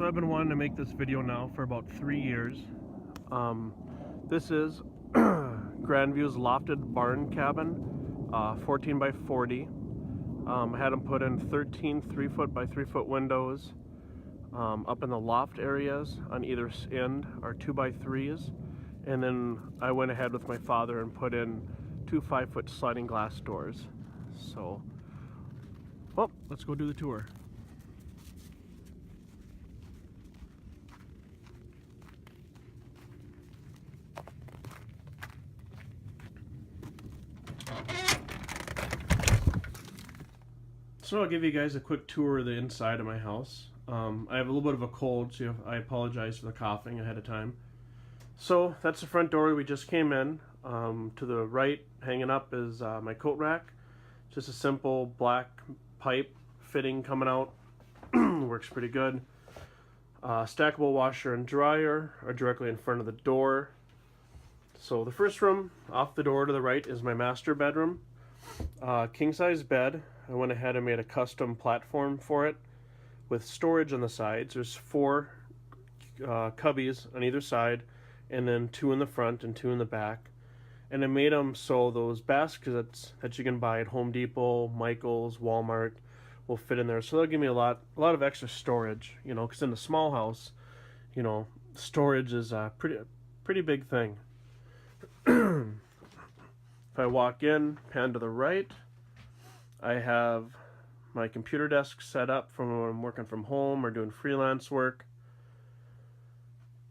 So I've been wanting to make this video now for about 3 years. This is Grandview's lofted barn cabin, 14 by 40. I had them put in 13 3-foot by 3-foot windows. Up in the loft areas on either end are 2 by 3s. And then I went ahead with my father and put in 2 5-foot sliding glass doors. So, well, let's go do the tour. So I'll give you guys a quick tour of the inside of my house. I have a little bit of a cold, so I apologize for the coughing ahead of time. So that's the front door we just came in. To the right, hanging up, is my coat rack. Just a simple black pipe fitting coming out. Works pretty good. Stackable washer and dryer are directly in front of the door. So the first room off the door to the right is my master bedroom. King size bed. I went ahead and made a custom platform for it with storage on the sides. There's 4 cubbies on either side, and then 2 in the front and 2 in the back. And I made them so those baskets that you can buy at Home Depot, Michael's, Walmart will fit in there. So they'll give me a lot of extra storage, you know, because in a small house, you know, storage is a pretty big thing. If I walk in, pan to the right, I have my computer desk set up from when I'm working from home or doing freelance work.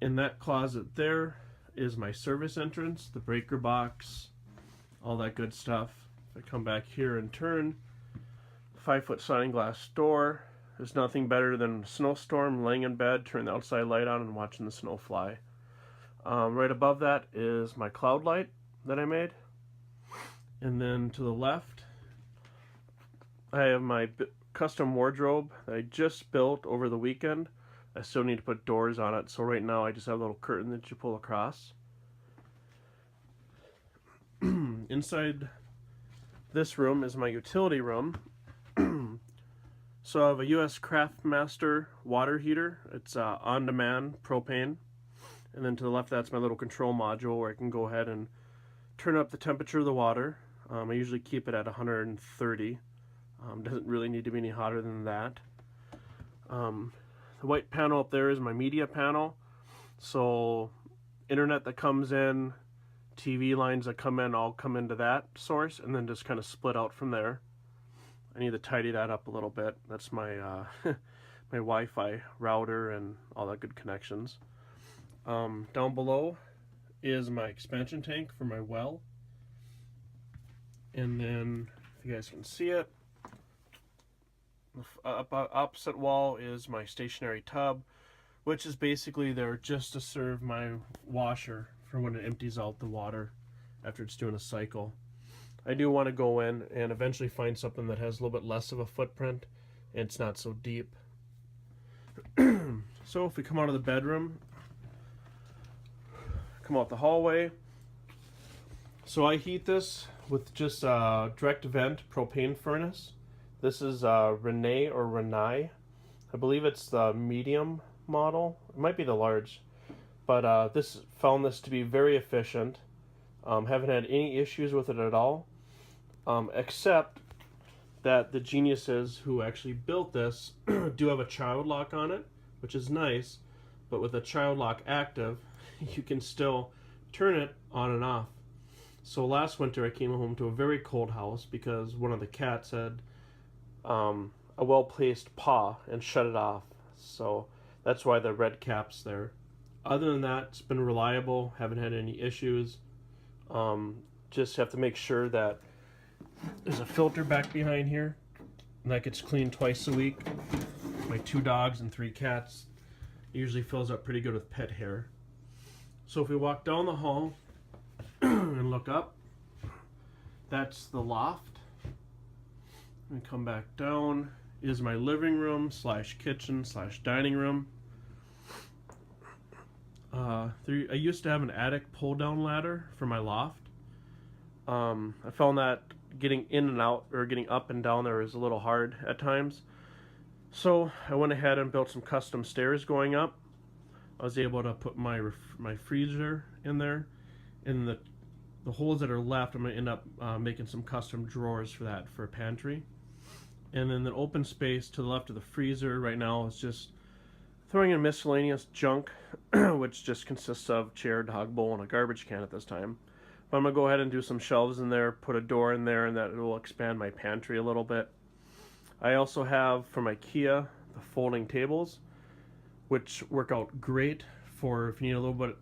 In that closet there is my service entrance, the breaker box, all that good stuff. If I come back here and turn, 5-foot sliding glass door. There's nothing better than a snowstorm, laying in bed, turning the outside light on and watching the snow fly. Right above that is my cloud light that I made. And then to the left, I have my custom wardrobe that I just built over the weekend. I still need to put doors on it, so right now I just have a little curtain that you pull across. Inside this room is my utility room. So I have a US Craftmaster water heater. It's on-demand propane. And then to the left, that's my little control module where I can go ahead and turn up the temperature of the water. I usually keep it at 130. Doesn't really need to be any hotter than that. The white panel up there is my media panel. So internet that comes in, TV lines that come in, all come into that source and then just kind of split out from there. I need to tidy that up a little bit. That's my my Wi-Fi router and all that good connections. Down below is my expansion tank for my well. And then, if you guys can see it, opposite wall is my stationary tub, which is basically there just to serve my washer for when it empties out the water after it's doing a cycle. I do want to go in and eventually find something that has a little bit less of a footprint and it's not so deep. So if we come out of the bedroom, come out the hallway. So I heat this with just a direct vent propane furnace. This is Renee or Renai. I believe it's the medium model. It might be the large, but found this to be very efficient. Haven't had any issues with it at all, except that the geniuses who actually built this do have a child lock on it, which is nice, but with a child lock active, you can still turn it on and off. So last winter I came home to a very cold house because one of the cats had a well-placed paw and shut it off. So that's why the red cap's there. Other than that, it's been reliable, haven't had any issues. Just have to make sure that there's a filter back behind here and that gets cleaned twice a week. My 2 dogs and 3 cats, it usually fills up pretty good with pet hair. So if we walk down the hall and look up, that's the loft. And come back down is my living room / kitchen / dining room. I used to have an attic pull down ladder for my loft. I found that getting in and out or getting up and down there is a little hard at times. So I went ahead and built some custom stairs going up. I was able to put my freezer in there. In the holes that are left, I'm going to end up making some custom drawers for that, for a pantry. And then the open space to the left of the freezer right now is just throwing in miscellaneous junk, which just consists of chair, dog bowl, and a garbage can at this time. But I'm going to go ahead and do some shelves in there, put a door in there, and that will expand my pantry a little bit. I also have from IKEA the folding tables, which work out great for if you need a little bit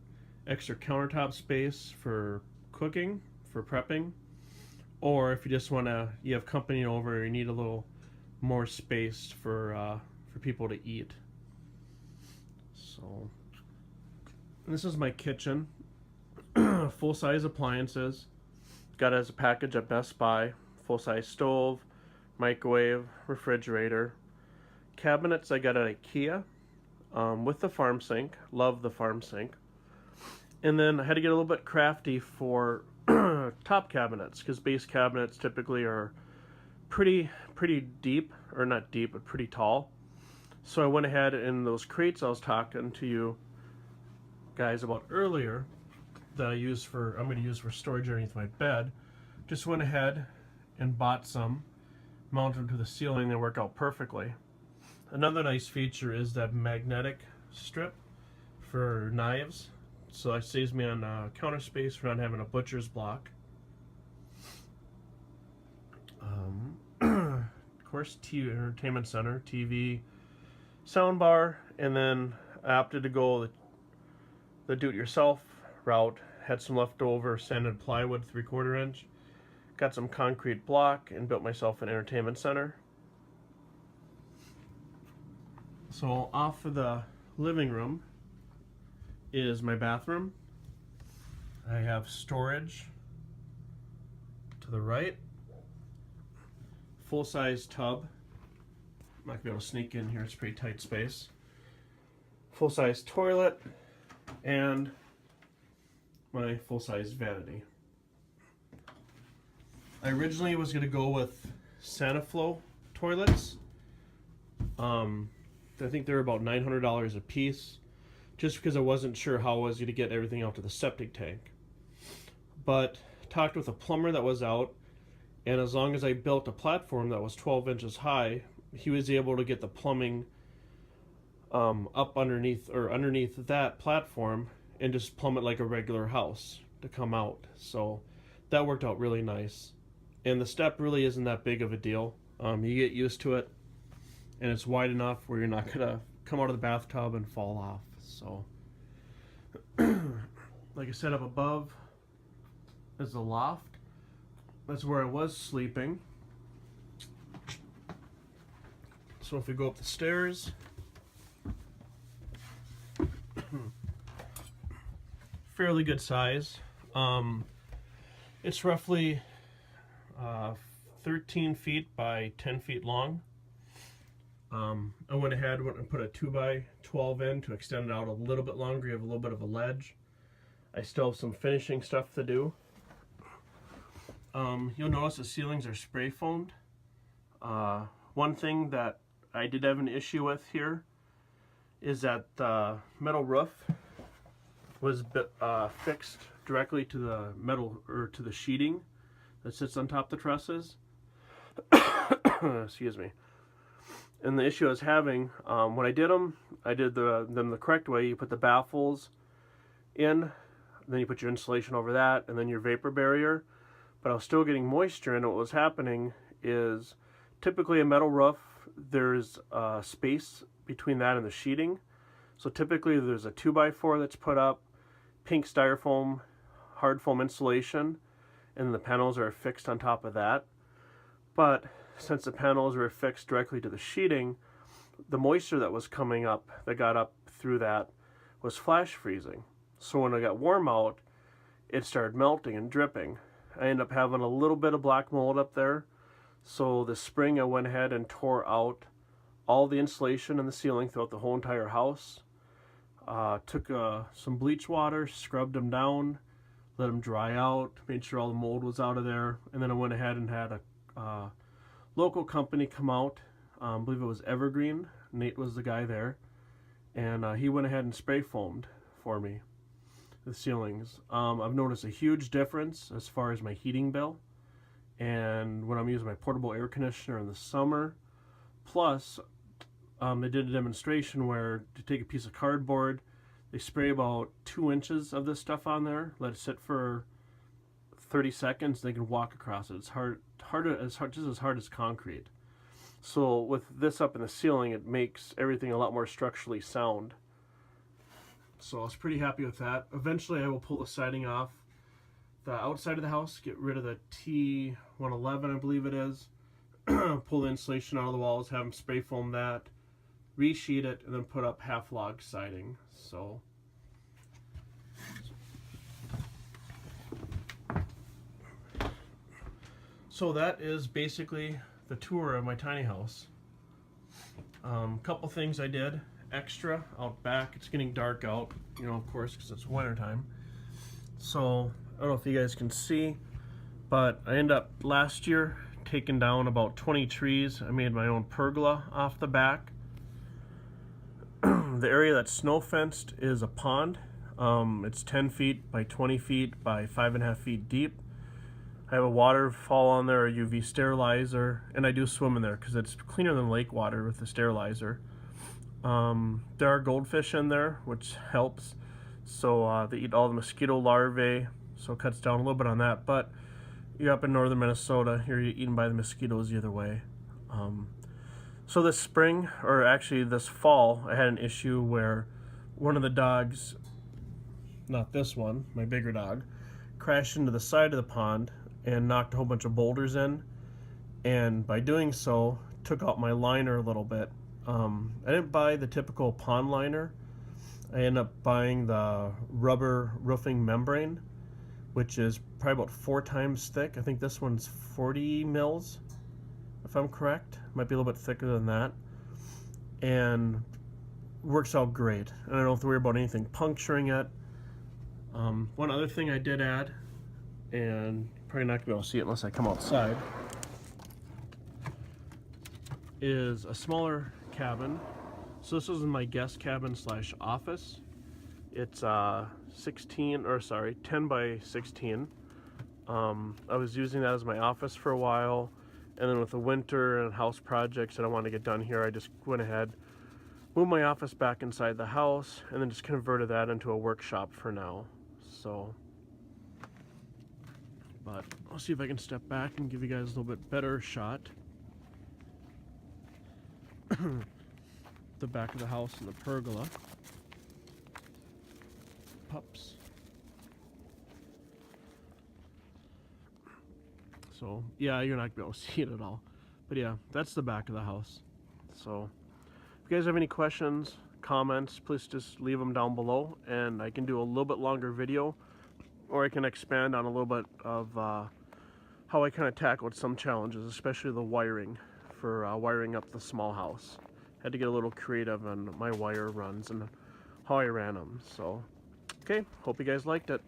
extra countertop space for cooking, for prepping, or if you just want to, you have company over, you need a little more space for people to eat. So, and this is my kitchen. Full-size appliances. Got it as a package at Best Buy. Full-size stove, microwave, refrigerator. Cabinets I got at IKEA with the farm sink. Love the farm sink. And then I had to get a little bit crafty for top cabinets, because base cabinets typically are pretty deep, or not deep, but pretty tall. So I went ahead, and those crates I was talking to you guys about earlier that I'm going to use for storage underneath my bed, just went ahead and bought some, mounted them to the ceiling. They work out perfectly. Another nice feature is that magnetic strip for knives, so it saves me on counter space for not having a butcher's block. Of course, TV, entertainment center, TV, sound bar, and then I opted to go the do-it-yourself route. Had some leftover sanded plywood 3/4 inch, got some concrete block, and built myself an entertainment center. So off of the living room is my bathroom. I have storage to the right, full-size tub. I'm not gonna be able to sneak in here, it's a pretty tight space. Full-size toilet, and my full-size vanity. I originally was gonna go with Saniflow toilets. I think they're about $900 a piece, just because I wasn't sure how I was going to get everything out to the septic tank. But talked with a plumber that was out, and as long as I built a platform that was 12 inches high, he was able to get the plumbing up underneath that platform and just plumb it like a regular house to come out. So that worked out really nice. And the step really isn't that big of a deal. You get used to it, and it's wide enough where you're not gonna come out of the bathtub and fall off. So like I said, up above is the loft. That's where I was sleeping. So if we go up the stairs, fairly good size. It's roughly 13 feet by 10 feet long. I went ahead and put a 2x12 in to extend it out a little bit longer. You have a little bit of a ledge. I still have some finishing stuff to do. You'll notice the ceilings are spray foamed. One thing that I did have an issue with here is that the metal roof was fixed directly to the metal, or to the sheeting that sits on top of the trusses. Excuse me. And the issue I was having, when I did them the correct way. You put the baffles in, then you put your insulation over that, and then your vapor barrier. But I was still getting moisture, and what was happening is typically a metal roof, there's space between that and the sheeting. So typically there's a 2x4 that's put up, pink styrofoam, hard foam insulation, and the panels are fixed on top of that. But since the panels were fixed directly to the sheeting, the moisture that was coming up, that got up through that, was flash freezing. So when it got warm out, it started melting and dripping. I ended up having a little bit of black mold up there. So this spring I went ahead and tore out all the insulation in the ceiling throughout the whole entire house. Took some bleach water, scrubbed them down, let them dry out, made sure all the mold was out of there, and then I went ahead and had a local company come out. I believe it was Evergreen. Nate was the guy there, and he went ahead and spray foamed for me the ceilings. I've noticed a huge difference as far as my heating bill, and when I'm using my portable air conditioner in the summer. Plus, they did a demonstration where to take a piece of cardboard, they spray about 2 inches of this stuff on there, let it sit for 30 seconds, they can walk across it. It's just as hard as concrete. So with this up in the ceiling, it makes everything a lot more structurally sound. So I was pretty happy with that. Eventually I will pull the siding off the outside of the house, get rid of the T111, I believe it is, pull the insulation out of the walls, have them spray foam that, resheet it, and then put up half log siding. So that is basically the tour of my tiny house. Couple things I did extra out back. It's getting dark out, you know, of course, because it's winter time. So I don't know if you guys can see, but I ended up last year taking down about 20 trees. I made my own pergola off the back. The area that's snow fenced is a pond. It's 10 feet by 20 feet by 5.5 feet deep. I have a waterfall on there, a UV sterilizer, and I do swim in there because it's cleaner than lake water with the sterilizer. There are goldfish in there, which helps. So they eat all the mosquito larvae, so it cuts down a little bit on that. But you're up in northern Minnesota, you're eaten by the mosquitoes either way. So this spring, or actually this fall, I had an issue where one of the dogs, not this one, my bigger dog, crashed into the side of the pond and knocked a whole bunch of boulders in, and by doing so took out my liner a little bit. I didn't buy the typical pond liner. I ended up buying the rubber roofing membrane, which is probably about 4 times thick. I think this one's 40 mils, if I'm correct. Might be a little bit thicker than that, and works out great, and I don't have to worry about anything puncturing it. One other thing I did add, and probably not gonna be able to see it unless I come outside, is a smaller cabin. So this was in my guest cabin slash office. It's 10 by 16. I was using that as my office for a while, and then with the winter and house projects that I wanted to get done here, I just went ahead, moved my office back inside the house, and then just converted that into a workshop for now. So, but I'll see if I can step back and give you guys a little bit better shot. The back of the house and the pergola. Pups. So yeah, you're not gonna be able to see it at all, but yeah, that's the back of the house. So if you guys have any questions, comments, please just leave them down below, and I can do a little bit longer video, or I can expand on a little bit of how I kind of tackled some challenges, especially the wiring for wiring up the small house. Had to get a little creative on my wire runs and how I ran them. So okay, hope you guys liked it.